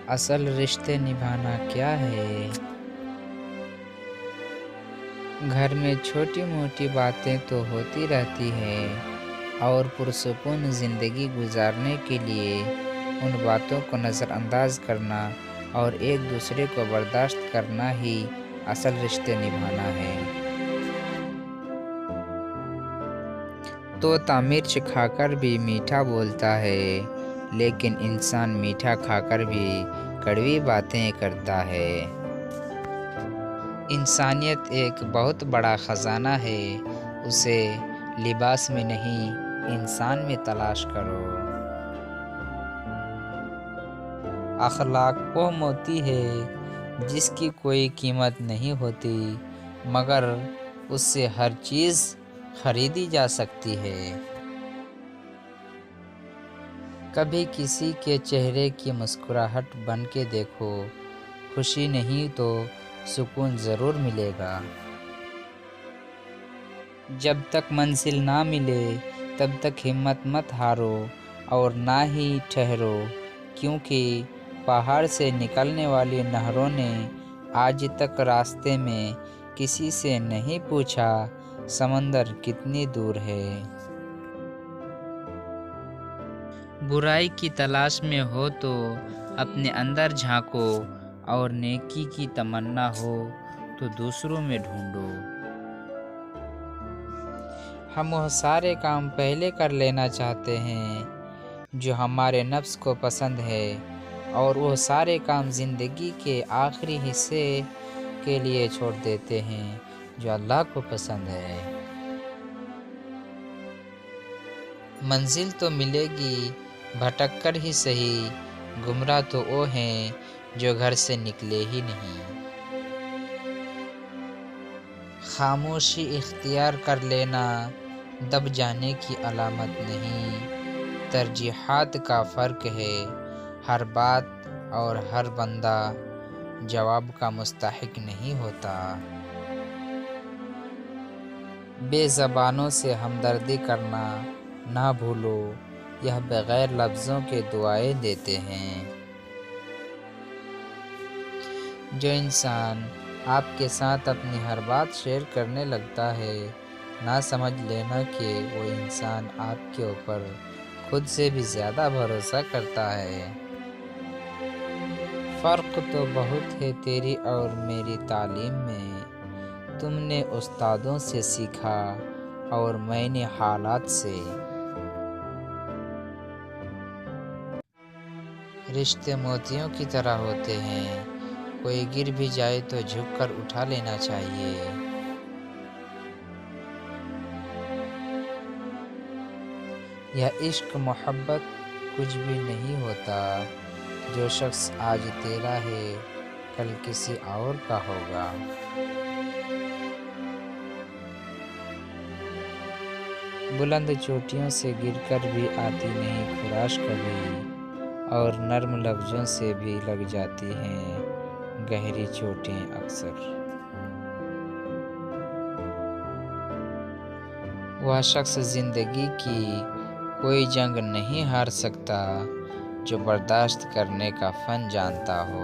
اصل رشتے نبھانا کیا ہے؟ گھر میں چھوٹی موٹی باتیں تو ہوتی رہتی ہیں اور پرسکون زندگی گزارنے کے لیے ان باتوں کو نظر انداز کرنا اور ایک دوسرے کو برداشت کرنا ہی اصل رشتے نبھانا ہے۔ طوطا مرچ کھا کر بھی میٹھا بولتا ہے، لیکن انسان میٹھا کھا کر بھی کڑوی باتیں کرتا ہے۔ انسانیت ایک بہت بڑا خزانہ ہے، اسے لباس میں نہیں انسان میں تلاش کرو۔ اخلاق وہ موتی ہے جس کی کوئی قیمت نہیں ہوتی مگر اس سے ہر چیز خریدی جا سکتی ہے۔ کبھی کسی کے چہرے کی مسکراہٹ بن کے دیکھو، خوشی نہیں تو سکون ضرور ملے گا۔ جب تک منزل نہ ملے تب تک ہمت مت ہارو اور نہ ہی ٹھہرو، کیونکہ پہاڑ سے نکلنے والی نہروں نے آج تک راستے میں کسی سے نہیں پوچھا سمندر کتنی دور ہے۔ برائی کی تلاش میں ہو تو اپنے اندر جھانکو اور نیکی کی تمنا ہو تو دوسروں میں ڈھونڈو۔ ہم وہ سارے کام پہلے کر لینا چاہتے ہیں جو ہمارے نفس کو پسند ہے، اور وہ سارے کام زندگی کے آخری حصے کے لیے چھوڑ دیتے ہیں جو اللہ کو پسند ہے۔ منزل تو ملے گی بھٹک کر ہی صحیح، گمراہ تو وہ ہیں جو گھر سے نکلے ہی نہیں۔ خاموشی اختیار کر لینا دب جانے کی علامت نہیں، ترجیحات کا فرق ہے۔ ہر بات اور ہر بندہ جواب کا مستحق نہیں ہوتا۔ بے زبانوں سے ہمدردی کرنا نہ بھولو، یہ بغیر لفظوں کے دعائیں دیتے ہیں۔ جو انسان آپ کے ساتھ اپنی ہر بات شیئر کرنے لگتا ہے، نہ سمجھ لینا کہ وہ انسان آپ کے اوپر خود سے بھی زیادہ بھروسہ کرتا ہے۔ فرق تو بہت ہے تیری اور میری تعلیم میں، تم نے استادوں سے سیکھا اور میں نے حالات سے۔ رشتے موتیوں کی طرح ہوتے ہیں، کوئی گر بھی جائے تو جھک کر اٹھا لینا چاہیے۔ یہ عشق محبت کچھ بھی نہیں ہوتا، جو شخص آج تیرا ہے کل کسی اور کا ہوگا۔ بلند چوٹیوں سے گر کر بھی آتی نہیں خراش کبھی، اور نرم لفظوں سے بھی لگ جاتی ہیں گہری چوٹیں اکثر۔ وہ شخص زندگی کی کوئی جنگ نہیں ہار سکتا جو برداشت کرنے کا فن جانتا ہو۔